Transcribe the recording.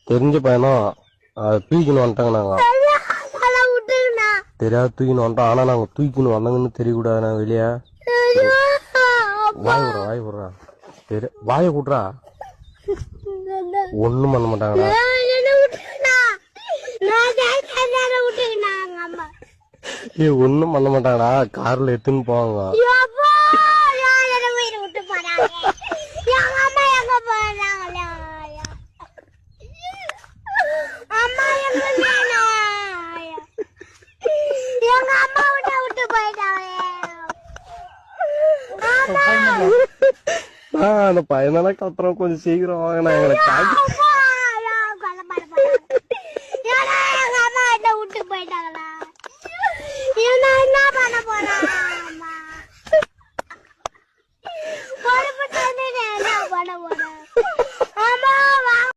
தெரிஞ்ச பையனும் தூக்கின்னு வந்துட்டாங்க. நாங்க தெரியாது தூக்கின்னு வந்துட்டோம். ஆனா நாங்க தூக்கின்னு வந்தாங்கன்னு தெரியக்கூடாது. நாங்க வெளியே வாய் விடுறா வாய கூட்டுறா. ஒண்ணும் பண்ண மாட்டாங்கடா. ஒண்ணும் பண்ண மாட்டாங்கடா. கார்ல எடுத்துன்னு போவாங்க. அந்த பையனால கத்துறோம். கொஞ்சம் சீக்கிரம் வாங்கினா எங்களை